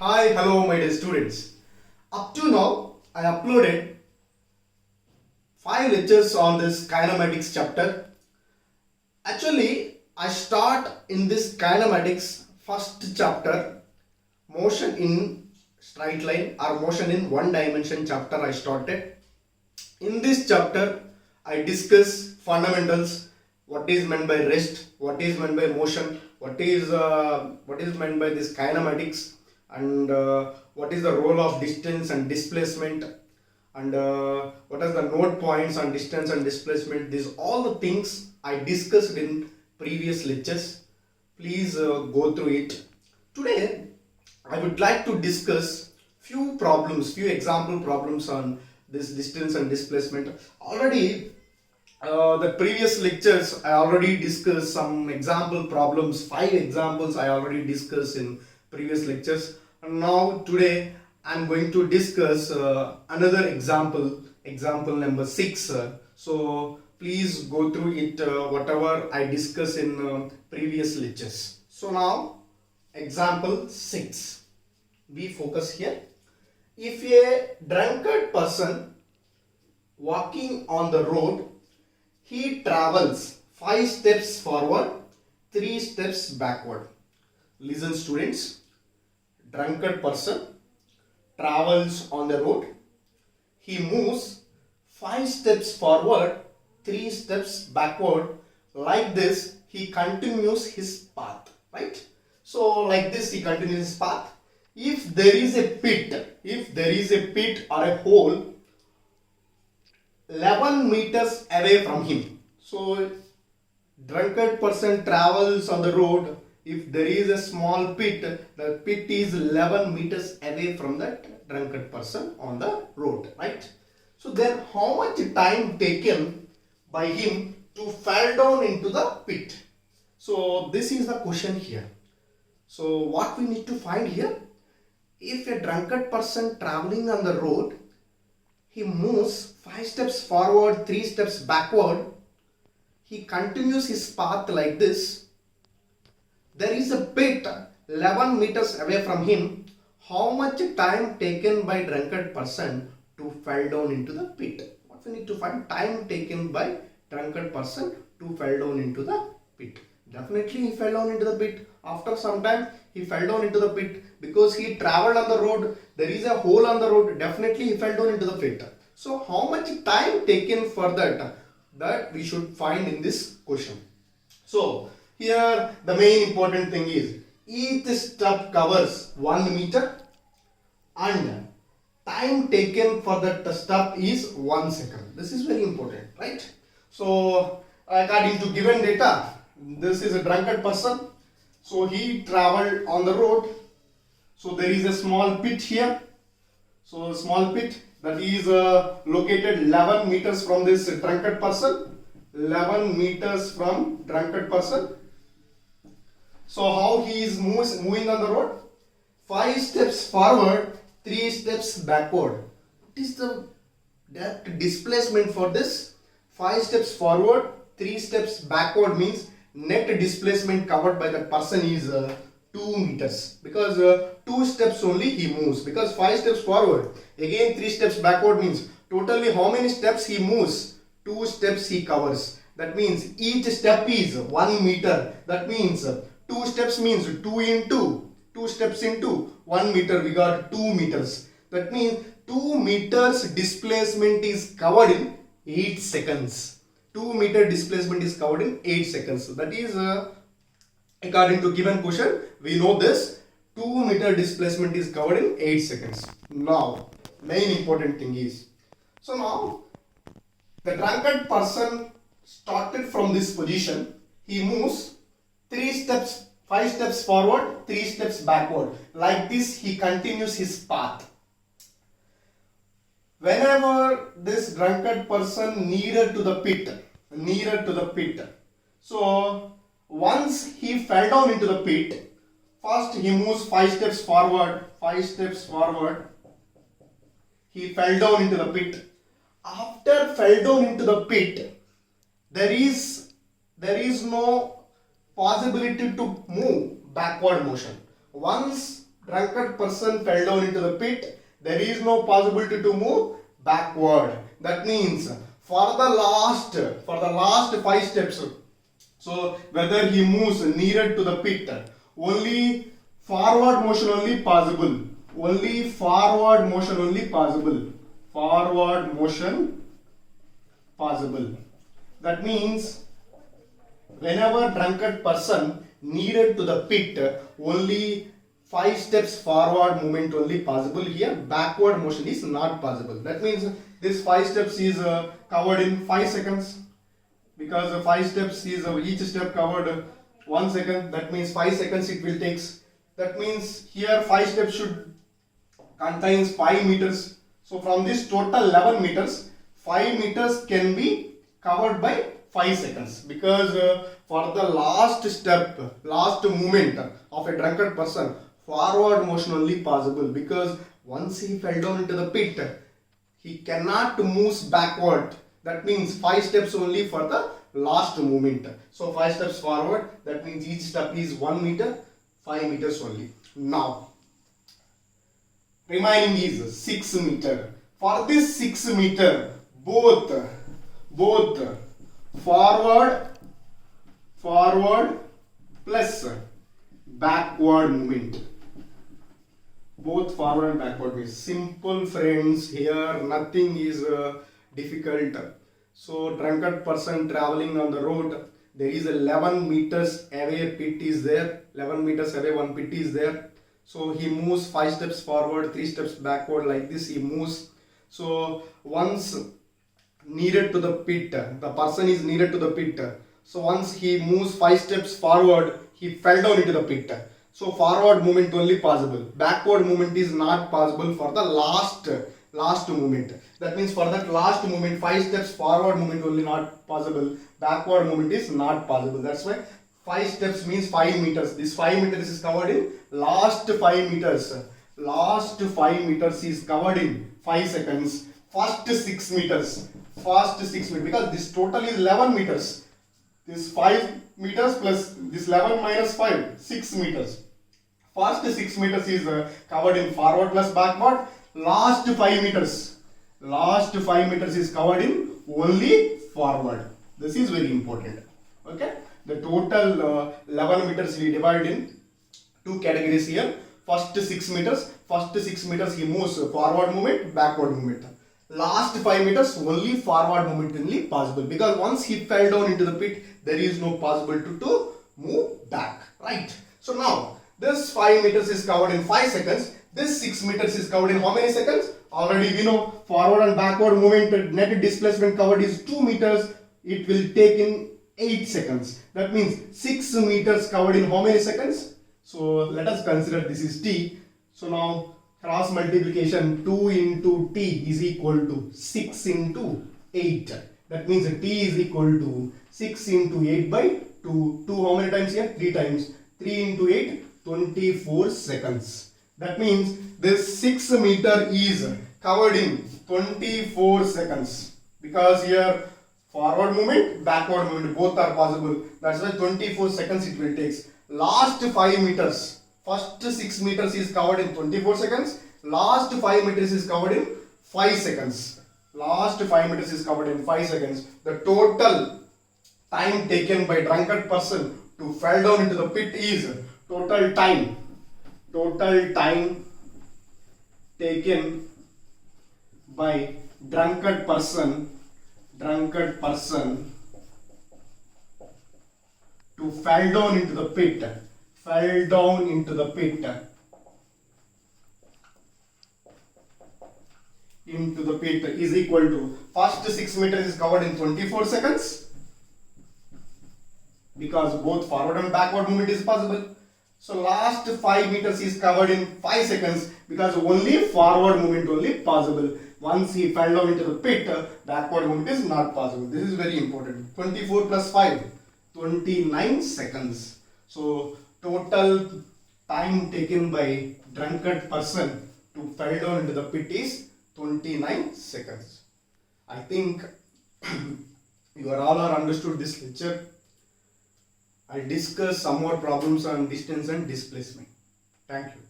Hi, hello my dear students. Up to now, I uploaded 5 lectures on this kinematics chapter. Actually, I start in this kinematics first chapter, motion in straight line or motion in one dimension chapter I started. In this chapter, I discuss fundamentals, what is meant by rest, what is meant by motion, what is meant by this kinematics, and what is the role of distance and displacement, and what are the node points on distance and displacement. These all the things I discussed in previous lectures. Please go through it. Today I would like to discuss few example problems on this distance and displacement. Already the previous lectures I already discussed some example problems, 5 examples I already discussed in previous lectures, and now today I am going to discuss another example number 6. So please go through it, whatever I discussed in previous lectures. So now example 6, we focus here. If a drunkard person walking on the road, he travels 5 steps forward, 3 steps backward. Listen students, drunkard person travels on the road, he moves 5 steps forward, 3 steps backward. Like this he continues his path, right? So like this he continues his path. If there is a pit or a hole 11 meters away from him, so drunkard person travels on the road. If there is a small pit, the pit is 11 meters away from that drunkard person on the road, right? So then how much time taken by him to fall down into the pit? So this is the question here. So what we need to find here, if a drunkard person traveling on the road, he moves 5 steps forward, 3 steps backward, he continues his path like this. There is a pit 11 meters away from him. How much time taken by drunkard person to fall down into the pit? What we need to find, time taken by drunkard person to fall down into the pit. Definitely he fell down into the pit. After some time he fell down into the pit because he traveled on the road. There is a hole on the road. Definitely he fell down into the pit. So how much time taken for that we should find in this question. So here the main important thing is each step covers 1 meter and time taken for that step is 1 second. This is very important, right? So according to given data, this is a drunkard person. So he traveled on the road. So there is a small pit here. So a small pit that is located 11 meters from this drunkard person. 11 meters from drunkard person. So how he is moving on the road? 5 steps forward, 3 steps backward. What is the displacement for this? 5 steps forward, 3 steps backward means net displacement covered by the person is 2 meters, because 2 steps only he moves, because 5 steps forward, again 3 steps backward means totally how many steps he moves? 2 steps he covers. That means each step is 1 meter. That means 2 steps means 2 steps into 1 meter, we got 2 meters. That means 2 meters displacement is covered in 8 seconds. 2 meter displacement is covered in 8 seconds. That is according to given question, we know this 2 meter displacement is covered in 8 seconds. Now main important thing is, so now the drunkard person started from this position, he moves 5 steps forward, 3 steps backward. Like this he continues his path. Whenever this drunkard person nearer to the pit, so once he fell down into the pit, first he moves 5 steps forward, he fell down into the pit. After fell down into the pit, there is no possibility to move backward motion. Once drunkard person fell down into the pit, there is no possibility to move backward. That means for the last 5 steps, so whether he moves nearer to the pit, only forward motion only possible. Only forward motion only possible. Forward motion possible. That means whenever drunkard person nearer to the pit, only 5 steps forward movement only possible. Here backward motion is not possible. That means this 5 steps is covered in 5 seconds, because 5 steps is each step covered 1 second. That means 5 seconds it will take. That means here 5 steps should contains 5 meters. So from this total 11 meters, 5 meters can be covered by 5 seconds, because for the last step, last movement of a drunkard person, forward motion only possible, because once he fell down into the pit, he cannot move backward. That means 5 steps only for the last movement. So 5 steps forward, that means each step is 1 meter, 5 meters only. Now remaining is 6 meter. For this 6 meter, both forward plus backward movement. Both forward and backward movement. Simple friends, here nothing is difficult. So drunkard person traveling on the road, there is 11 meters away pit is there. 11 meters away one pit is there. So he moves 5 steps forward, 3 steps backward, like this he moves. So once needed to the pit, the person is needed to the pit. So once he moves 5 steps forward, he fell down into the pit. So forward movement only possible. Backward movement is not possible for the last movement. That means for that last movement, 5 steps forward movement only not possible. Backward movement is not possible. That's why 5 steps means 5 meters. This 5 meters is covered in last 5 meters. Last 5 meters is covered in 5 seconds. First 6 meters. Because this total is 11 meters. This 5 meters plus this 11 minus 5, 6 meters. First 6 meters is covered in forward plus backward. Last 5 meters is covered in only forward. This is very important. Okay. The total 11 meters we divide in 2 categories here. First 6 meters he moves forward movement, backward movement. Last 5 meters only forward movement only possible, because once he fell down into the pit, there is no possibility to move back, right? So now this 5 meters is covered in 5 seconds. This 6 meters is covered in how many seconds? Already we know forward and backward movement net displacement covered is 2 meters. It will take in 8 seconds. That means 6 meters covered in how many seconds? So let us consider this is t. So now cross multiplication, 2 into t is equal to 6 into 8. That means t is equal to 6 into 8 by 2. 2 how many times here? 3 times. 3 into 8, 24 seconds. That means this 6 meter is covered in 24 seconds. Because here forward movement, backward movement both are possible. That's why 24 seconds it will take. Last 5 meters. First 6 meters is covered in 24 seconds. Last 5 meters is covered in 5 seconds. Last 5 meters is covered in 5 seconds. The total time taken by drunkard person to fall down into the pit is total time taken by drunkard person to fall down into the pit. Into the pit is equal to first 6 meters is covered in 24 seconds, because both forward and backward movement is possible. So last 5 meters is covered in 5 seconds, because only forward movement only possible. Once he fell down into the pit, backward movement is not possible. This is very important. 24 plus 5, 29 seconds. So total time taken by drunkard person to fall down into the pit is 29 seconds. I think you all are understood this lecture. I'll discuss some more problems on distance and displacement. Thank you.